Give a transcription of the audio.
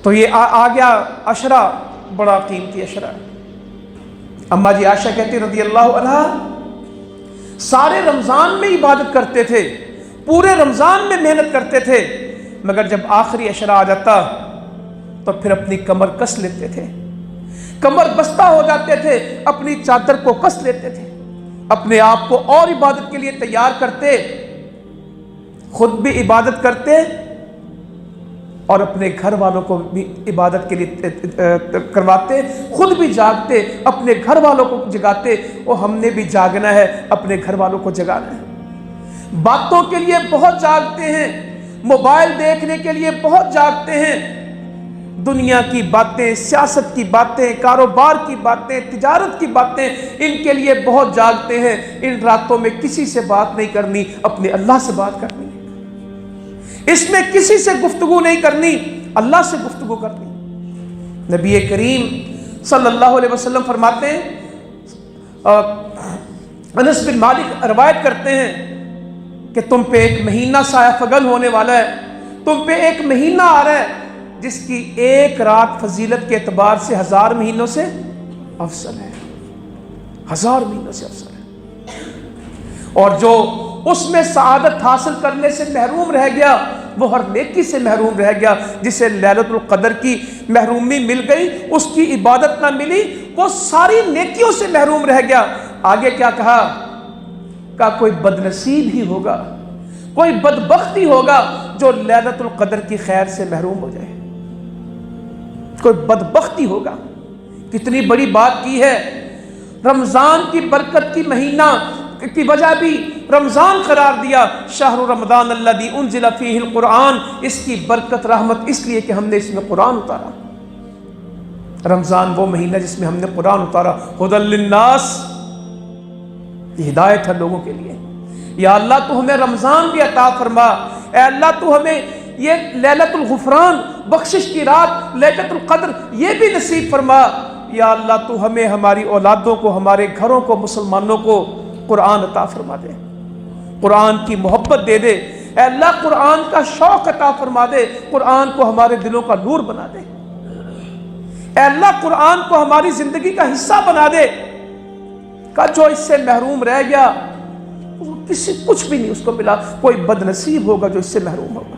تو یہ آ گیا عشرہ، بڑا قیمتی عشرہ۔ اما جی عائشہ کہتی رضی اللہ عنہا، سارے رمضان میں عبادت کرتے تھے، پورے رمضان میں محنت کرتے تھے، مگر جب آخری عشرہ آ جاتا تو پھر اپنی کمر کس لیتے تھے، کمر بستہ ہو جاتے تھے، اپنی چادر کو کس لیتے تھے، اپنے آپ کو اور عبادت کے لیے تیار کرتے، خود بھی عبادت کرتے اور اپنے گھر والوں کو بھی عبادت کے لیے کرواتے، خود بھی جاگتے، اپنے گھر والوں کو جگاتے، اور ہم نے بھی جاگنا ہے، اپنے گھر والوں کو جگانا ہے۔ باتوں کے لیے بہت جاگتے ہیں، موبائل دیکھنے کے لیے بہت جاگتے ہیں، دنیا کی باتیں، سیاست کی باتیں، کاروبار کی باتیں، تجارت کی باتیں، ان کے لیے بہت جاگتے ہیں۔ ان راتوں میں کسی سے بات نہیں کرنی، اپنے اللہ سے بات کرنی، اس میں کسی سے گفتگو نہیں کرنی، اللہ سے گفتگو کرنی۔ نبی کریم صلی اللہ علیہ وسلم فرماتے ہیں، انس بن مالک روایت کرتے ہیں کہ تم پہ ایک مہینہ سایہ فگن ہونے والا ہے، تم پہ ایک مہینہ آ رہا ہے جس کی ایک رات فضیلت کے اعتبار سے 1000 مہینوں سے افضل ہے، 1000 مہینوں سے افضل ہے۔ اور جو اس میں سعادت حاصل کرنے سے محروم رہ گیا، وہ ہر نیکی سے محروم رہ گیا۔ جسے لیلۃ القدر کی محرومی مل گئی، اس کی عبادت نہ ملی، وہ ساری نیکیوں سے محروم رہ گیا۔ آگے کیا کہا؟ کوئی بدنصیب ہی ہوگا، کوئی بدبخت ہی ہوگا جو لیلۃ القدر کی خیر سے محروم ہو جائے، کوئی بدبخت ہی ہوگا۔ کتنی بڑی بات کی ہے، رمضان کی برکت کی مہینہ کی وجہ بھی رمضان قرار دیا، شہر رمضان الذی انزل فیہ القرآن، اس کی برکت رحمت اس لیے کہ ہم نے اس میں قرآن اتارا۔ رمضان وہ مہینہ جس میں ہم نے قرآن اتارا، ھدی للناس، یہ ہدایت ہے لوگوں کے لیے۔ یا اللہ تو ہمیں رمضان بھی عطا فرما، اے اللہ تو ہمیں یہ لیلۃ الغفران، بخشش کی رات، لیلۃ القدر، یہ بھی نصیب فرما۔ یا اللہ تو ہمیں، ہماری اولادوں کو، ہمارے گھروں کو، مسلمانوں کو قرآن عطا فرما دے، قرآن کی محبت دے دے، اے اللہ قرآن کا شوق عطا فرما دے، قرآن کو ہمارے دلوں کا نور بنا دے، اے اللہ قرآن کو ہماری زندگی کا حصہ بنا دے۔ کہ جو اس سے محروم رہ گیا، کچھ بھی نہیں اس کو ملا، کوئی بد نصیب ہوگا جو اس سے محروم ہوگا۔